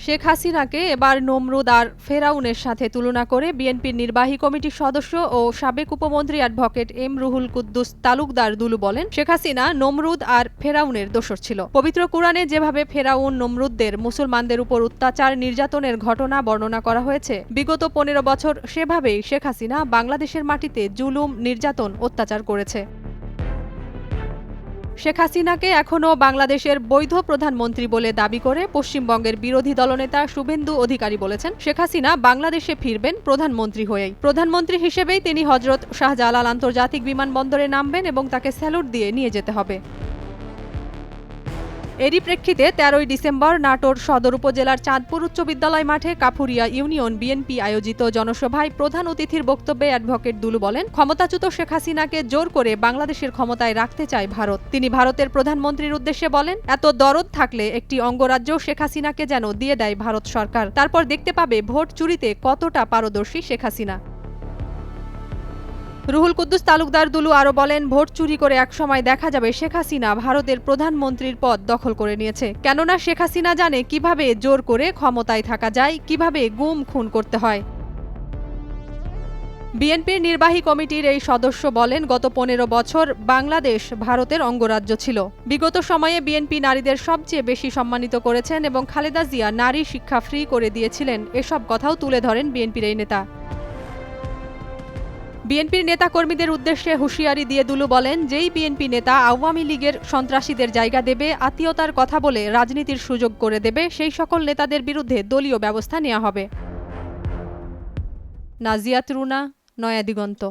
শেখ হাসিনাকে এবার নমরুদ আর ফেরাউনের সাথে তুলনা করে বিএনপির নির্বাহী কমিটির সদস্য ও সাবেক উপমন্ত্রী অ্যাডভোকেট এম রুহুল কুদ্দুস তালুকদার দুলু বলেন, শেখ হাসিনা নমরুদ আর ফেরাউনের দোসর ছিল। পবিত্র কুরআনে যেভাবে ফেরাউন নমরুদদের মুসলমানদের উপর অত্যাচার নির্যাতনের ঘটনা বর্ণনা করা হয়েছে, বিগত ১৫ বছর সেভাবেই শেখ হাসিনা বাংলাদেশের মাটিতে জুলুম, নির্যাতন, অত্যাচার করেছে। শেখ হাসিনাকে এখনও বাংলাদেশের বৈধ প্রধানমন্ত্রী বলে দাবি করে পশ্চিমবঙ্গের বিরোধী দলনেতা শুভেন্দু অধিকারী বলেছেন, শেখ হাসিনা বাংলাদেশে ফিরবেন প্রধানমন্ত্রী হয়েই। প্রধানমন্ত্রী হিসেবেই তিনি হজরত শাহজালাল আন্তর্জাতিক বিমানবন্দরে নামবেন এবং তাকে স্যালুট দিয়ে নিয়ে যেতে হবে। এরই প্রেক্ষিতে ১৩ ডিসেম্বর নাটোর সদর উপজেলার চাঁদপুর উচ্চ বিদ্যালয় মাঠে কাফুরিয়া ইউনিয়ন বিএনপি আয়োজিত জনসভায় প্রধান অতিথির বক্তব্যে অ্যাডভোকেট দুলু বলেন, ক্ষমতাচ্যুত শেখ হাসিনাকে জোর করে বাংলাদেশের ক্ষমতায় রাখতে চায় ভারত। তিনি ভারতের প্রধানমন্ত্রীর উদ্দেশ্যে বলেন, এত দরদ থাকলে একটি অঙ্গরাজ্য শেখ হাসিনাকে যেন দিয়ে দেয় ভারত সরকার, তারপর দেখতে পাবে ভোট চুরিতে কতটা পারদর্শী শেখ হাসিনা। রুহুল কুদ্দুস তালুকদার দুলু আরও বলেন, ভোট চুরি করে একসময় দেখা যাবে শেখ হাসিনা ভারতের প্রধানমন্ত্রীর পদ দখল করে নিয়েছে। কেননা শেখ হাসিনা জানে কিভাবে জোর করে ক্ষমতায় থাকা যায়, কিভাবে গুম খুন করতে হয়। বিএনপির নির্বাহী কমিটির এই সদস্য বলেন, গত ১৫ বছর বাংলাদেশ ভারতের অঙ্গরাজ্য ছিল। বিগত সময়ে বিএনপি নারীদের সবচেয়ে বেশি সম্মানিত করেছেন এবং খালেদা জিয়া নারী শিক্ষা ফ্রি করে দিয়েছিলেন, এসব কথাও তুলে ধরেন বিএনপির এই নেতা। বিএনপির নেতাকর্মীদের উদ্দেশ্যে হুঁশিয়ারি দিয়ে দুলু বলেন, যেই বিএনপি নেতা আওয়ামী লীগের সন্ত্রাসীদের জায়গা দেবে, আত্মীয়তার কথা বলে রাজনীতির সুযোগ করে দেবে, সেই সকল নেতাদের বিরুদ্ধে দলীয় ব্যবস্থা নেওয়া হবে। নাজিয়াত রুনা, নয়া দিগন্ত।